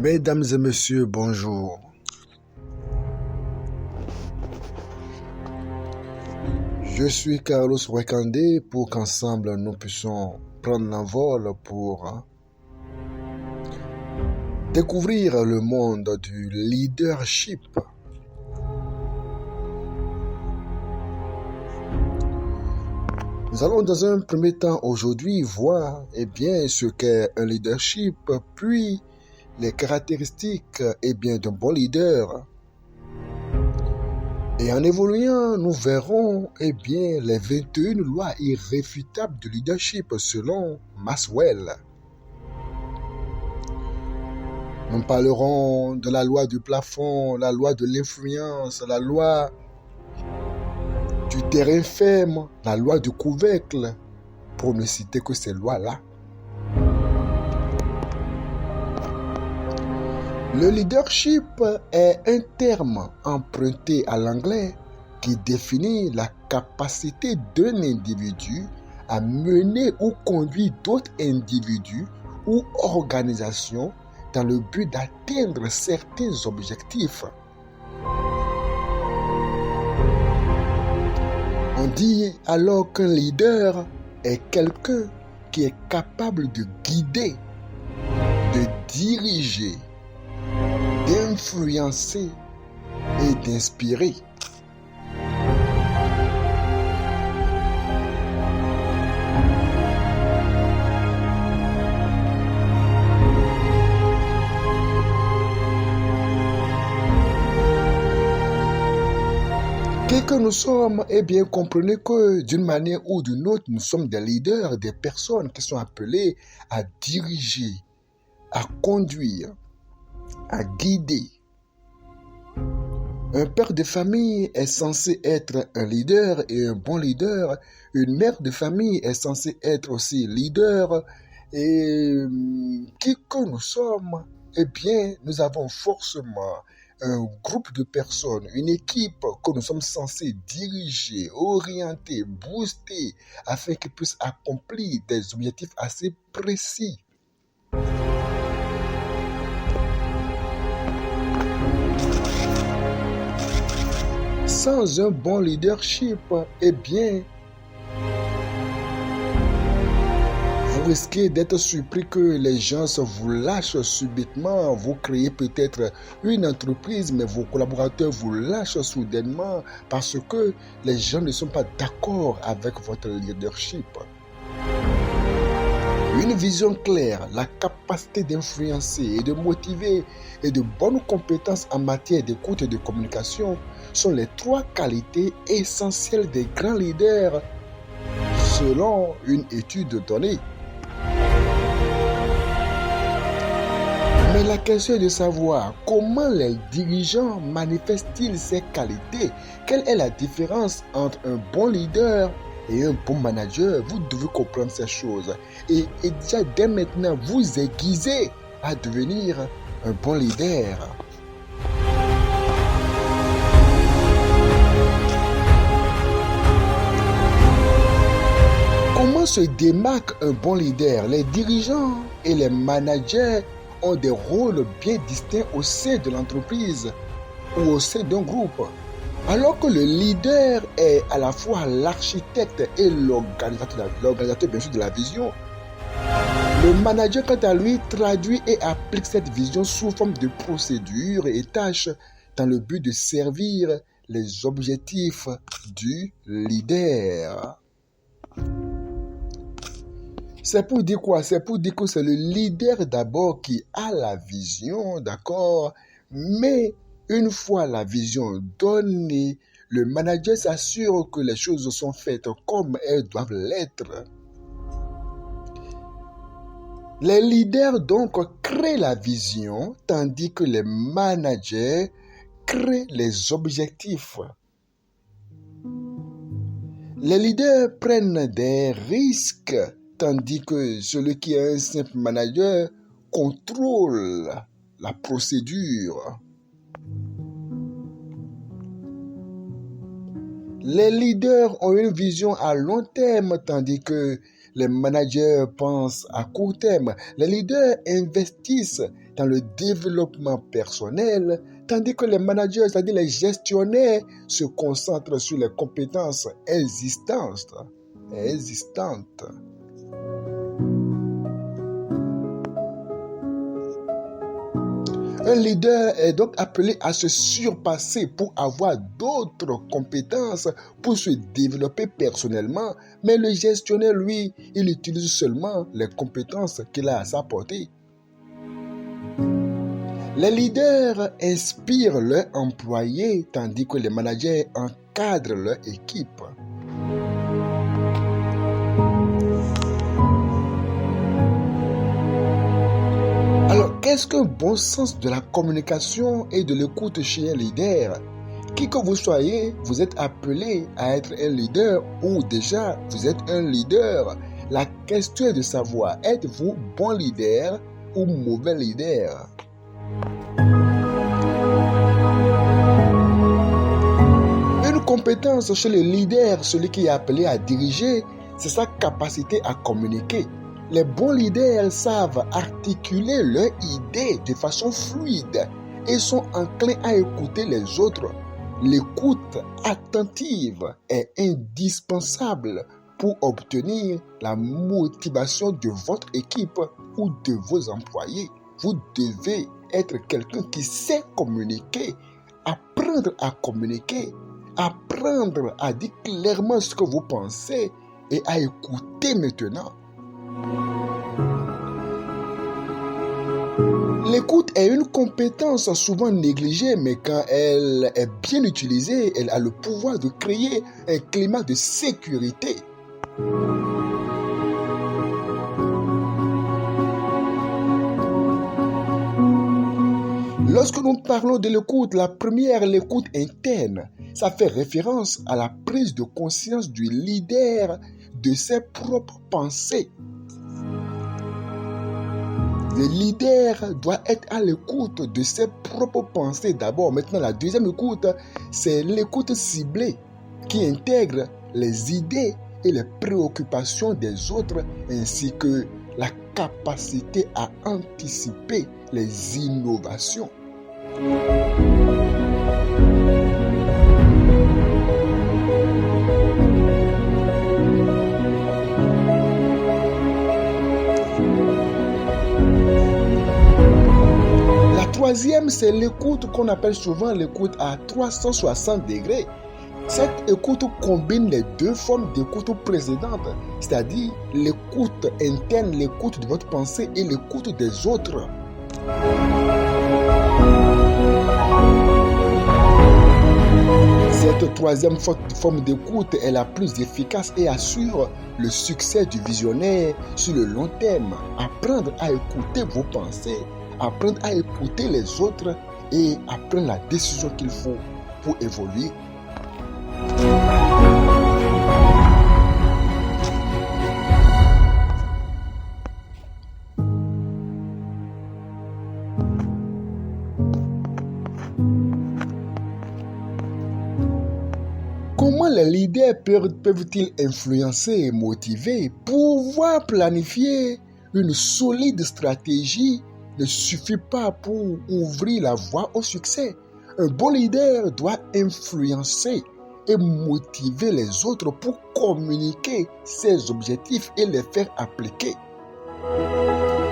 Mesdames et messieurs, bonjour. Je suis Carlos Wakandé pour qu'ensemble nous puissions prendre l'envol pour découvrir le monde du leadership. Nous allons dans un premier temps aujourd'hui voir ce qu'est un leadership, puis les caractéristiques d'un bon leader. Et en évoluant, nous verrons les 21 lois irréfutables du leadership selon Maxwell. Nous parlerons de la loi du plafond, la loi de l'influence, la loi du terrain ferme, la loi du couvercle, pour ne citer que ces lois-là. Le leadership est un terme emprunté à l'anglais qui définit la capacité d'un individu à mener ou conduire d'autres individus ou organisations dans le but d'atteindre certains objectifs. On dit alors qu'un leader est quelqu'un qui est capable de guider, de diriger, d'influencer et d'inspirer. Qui que nous sommes, comprenez que d'une manière ou d'une autre, nous sommes des leaders, des personnes qui sont appelées à diriger, à conduire, à guider. Un père de famille est censé être un leader et un bon leader. Une mère de famille est censée être aussi leader. Et qui que nous sommes, nous avons forcément un groupe de personnes, une équipe que nous sommes censés diriger, orienter, booster, afin qu'ils puissent accomplir des objectifs assez précis. Sans un bon leadership, vous risquez d'être surpris que les gens vous lâchent subitement. Vous créez peut-être une entreprise, mais vos collaborateurs vous lâchent soudainement parce que les gens ne sont pas d'accord avec votre leadership. Une vision claire, la capacité d'influencer et de motiver et de bonnes compétences en matière d'écoute et de communication sont les 3 qualités essentielles des grands leaders selon une étude donnée. Mais la question est de savoir comment les dirigeants manifestent-ils ces qualités? Quelle est la différence entre un bon leader et un bon manager? Vous devez comprendre ces choses. Et déjà dès maintenant, vous aiguisez à devenir un bon leader. Comment se démarque un bon leader? Les dirigeants et les managers ont des rôles bien distincts au sein de l'entreprise ou au sein d'un groupe. Alors que le leader est à la fois l'architecte et l'organisateur bien sûr de la vision, le manager quant à lui traduit et applique cette vision sous forme de procédures et tâches dans le but de servir les objectifs du leader. C'est pour dire quoi? C'est pour dire que c'est le leader d'abord qui a la vision, d'accord? Mais une fois la vision donnée, le manager s'assure que les choses sont faites comme elles doivent l'être. Les leaders donc créent la vision, tandis que les managers créent les objectifs. Les leaders prennent des risques, tandis que celui qui est un simple manager contrôle la procédure. Les leaders ont une vision à long terme, tandis que les managers pensent à court terme. Les leaders investissent dans le développement personnel, tandis que les managers, c'est-à-dire les gestionnaires, se concentrent sur les compétences existantes. Un leader est donc appelé à se surpasser pour avoir d'autres compétences pour se développer personnellement, mais le gestionnaire, lui, il utilise seulement les compétences qu'il a à sa portée. Les leaders inspirent leurs employés, tandis que les managers encadrent leur équipe. Alors, qu'est-ce qu'un bon sens de la communication et de l'écoute chez un leader? Qui que vous soyez, vous êtes appelé à être un leader ou déjà vous êtes un leader. La question est de savoir, êtes-vous bon leader ou mauvais leader? Une compétence chez le leader, celui qui est appelé à diriger, c'est sa capacité à communiquer. Les bons leaders savent articuler leurs idées de façon fluide et sont enclins à écouter les autres. L'écoute attentive est indispensable pour obtenir la motivation de votre équipe ou de vos employés. Vous devez être quelqu'un qui sait communiquer, apprendre à communiquer, apprendre à dire clairement ce que vous pensez et à écouter maintenant. L'écoute est une compétence souvent négligée, mais quand elle est bien utilisée, elle a le pouvoir de créer un climat de sécurité. Lorsque nous parlons de l'écoute, la première, l'écoute interne, ça fait référence à la prise de conscience du leader de ses propres pensées. Le leader doit être à l'écoute de ses propres pensées d'abord. Maintenant, la deuxième écoute, c'est l'écoute ciblée qui intègre les idées et les préoccupations des autres ainsi que la capacité à anticiper les innovations. La troisième, c'est l'écoute qu'on appelle souvent l'écoute à 360 degrés. Cette écoute combine les deux formes d'écoute précédentes, c'est-à-dire l'écoute interne, l'écoute de votre pensée et l'écoute des autres. Cette troisième forme d'écoute est la plus efficace et assure le succès du visionnaire sur le long terme. Apprendre à écouter vos pensées, apprendre à écouter les autres et à prendre la décision qu'il faut pour évoluer. Comment les leaders peuvent-ils influencer et motiver? Pouvoir planifier une solide stratégie ne suffit pas pour ouvrir la voie au succès. Un bon leader doit influencer et motiver les autres pour communiquer ses objectifs et les faire appliquer.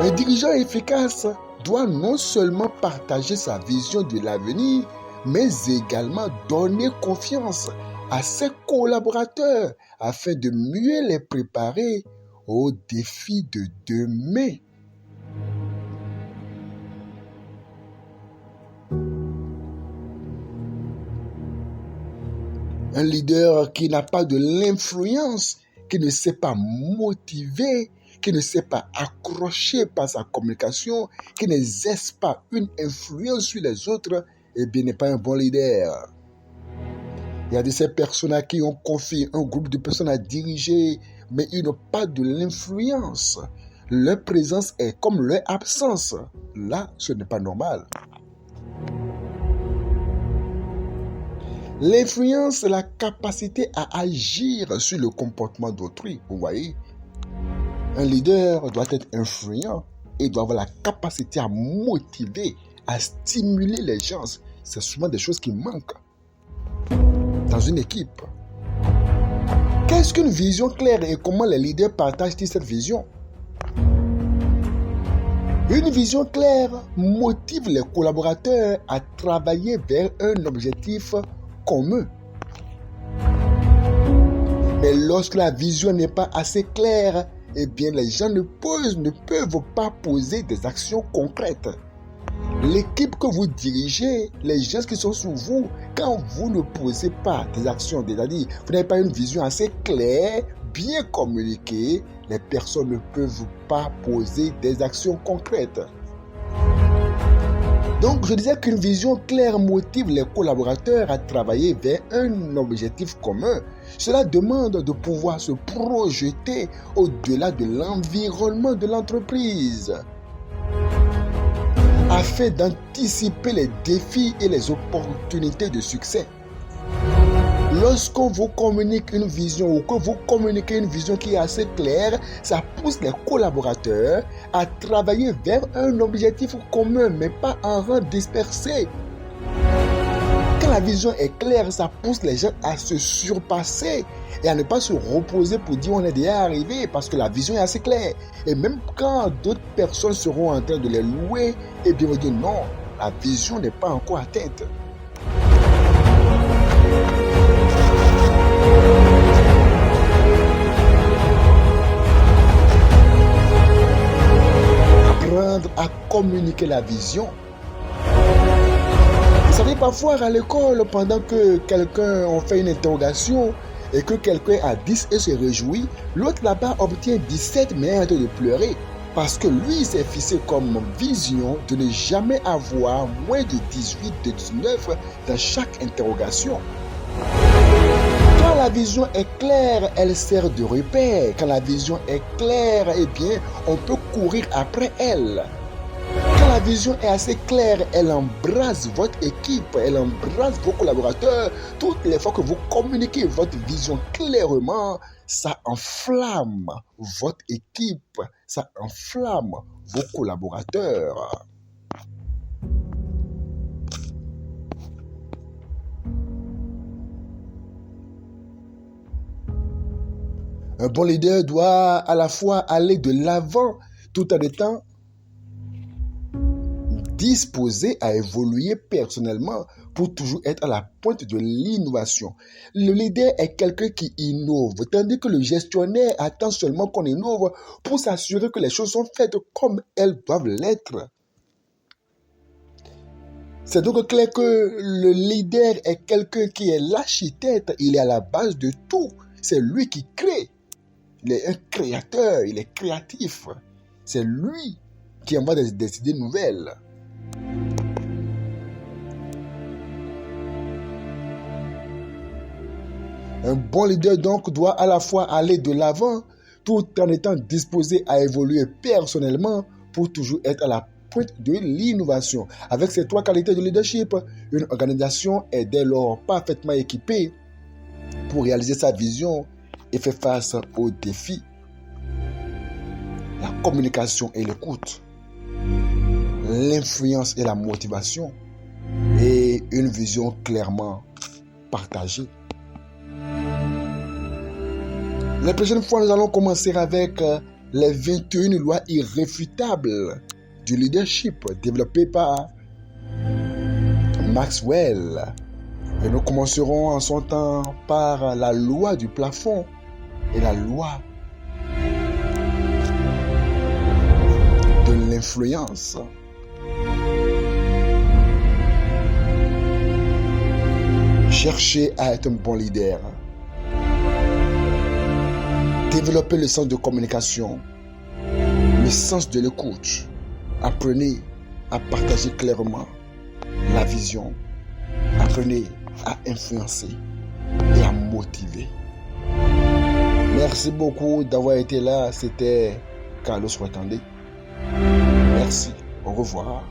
Un dirigeant efficace doit non seulement partager sa vision de l'avenir, mais également donner confiance à ses collaborateurs afin de mieux les préparer aux défis de demain. Un leader qui n'a pas de l'influence, qui ne sait pas motiver, qui ne sait pas accrocher par sa communication, qui n'exerce pas une influence sur les autres, eh bien, n'est pas un bon leader. Il y a de ces personnes à qui on confie un groupe de personnes à diriger, mais ils n'ont pas de l'influence. Leur présence est comme leur absence. Là, ce n'est pas normal. L'influence, c'est la capacité à agir sur le comportement d'autrui. Vous voyez, un leader doit être influent et doit avoir la capacité à motiver, à stimuler les gens. C'est souvent des choses qui manquent dans une équipe. Qu'est-ce qu'une vision claire et comment les leaders partagent-ils cette vision? Une vision claire motive les collaborateurs à travailler vers un objectif commun. Mais lorsque la vision n'est pas assez claire, eh bien les gens ne peuvent pas poser des actions concrètes. L'équipe que vous dirigez, les gens qui sont sous vous, quand vous ne posez pas des actions, c'est-à-dire vous n'avez pas une vision assez claire, bien communiquée, les personnes ne peuvent pas poser des actions concrètes. Donc, je disais qu'une vision claire motive les collaborateurs à travailler vers un objectif commun. Cela demande de pouvoir se projeter au-delà de l'environnement de l'entreprise, afin d'anticiper les défis et les opportunités de succès. Lorsqu'on vous communique une vision ou que vous communiquez une vision qui est assez claire, ça pousse les collaborateurs à travailler vers un objectif commun, mais pas en rang dispersé. Quand la vision est claire, ça pousse les gens à se surpasser et à ne pas se reposer pour dire on est déjà arrivé parce que la vision est assez claire. Et même quand d'autres personnes seront en train de les louer, et bien vous dire non, la vision n'est pas encore atteinte. Apprendre à communiquer la vision. Vous savez, parfois à l'école, pendant que quelqu'un on fait une interrogation et que quelqu'un a 10 et se réjouit, l'autre là-bas obtient 17 mais est en train de pleurer parce que lui s'est fixé comme vision de ne jamais avoir moins de 18, de 19 dans chaque interrogation. Quand la vision est claire, elle sert de repère. Quand la vision est claire, eh bien, on peut courir après elle. Quand la vision est assez claire, elle embrasse votre équipe, elle embrasse vos collaborateurs. Toutes les fois que vous communiquez votre vision clairement, ça enflamme votre équipe, ça enflamme vos collaborateurs. Un bon leader doit à la fois aller de l'avant tout en étant disposé à évoluer personnellement pour toujours être à la pointe de l'innovation. Le leader est quelqu'un qui innove, tandis que le gestionnaire attend seulement qu'on innove pour s'assurer que les choses sont faites comme elles doivent l'être. C'est donc clair que le leader est quelqu'un qui est l'architecte, il est à la base de tout. C'est lui qui crée. Il est un créateur, il est créatif. C'est lui qui envoie des idées nouvelles. Un bon leader donc doit à la fois aller de l'avant tout en étant disposé à évoluer personnellement pour toujours être à la pointe de l'innovation. Avec ces trois qualités de leadership, une organisation est dès lors parfaitement équipée pour réaliser sa vision et faire face aux défis. La communication et l'écoute, l'influence et la motivation et une vision clairement partagée. La prochaine fois, nous allons commencer avec les 21 lois irréfutables du leadership développées par Maxwell. Et nous commencerons en son temps par la loi du plafond et la loi de l'influence. Cherchez à être un bon leader. Développez le sens de communication, le sens de l'écoute. Apprenez à partager clairement la vision. Apprenez à influencer et à motiver. Merci beaucoup d'avoir été là. C'était Carlos Retandé. Merci. Au revoir.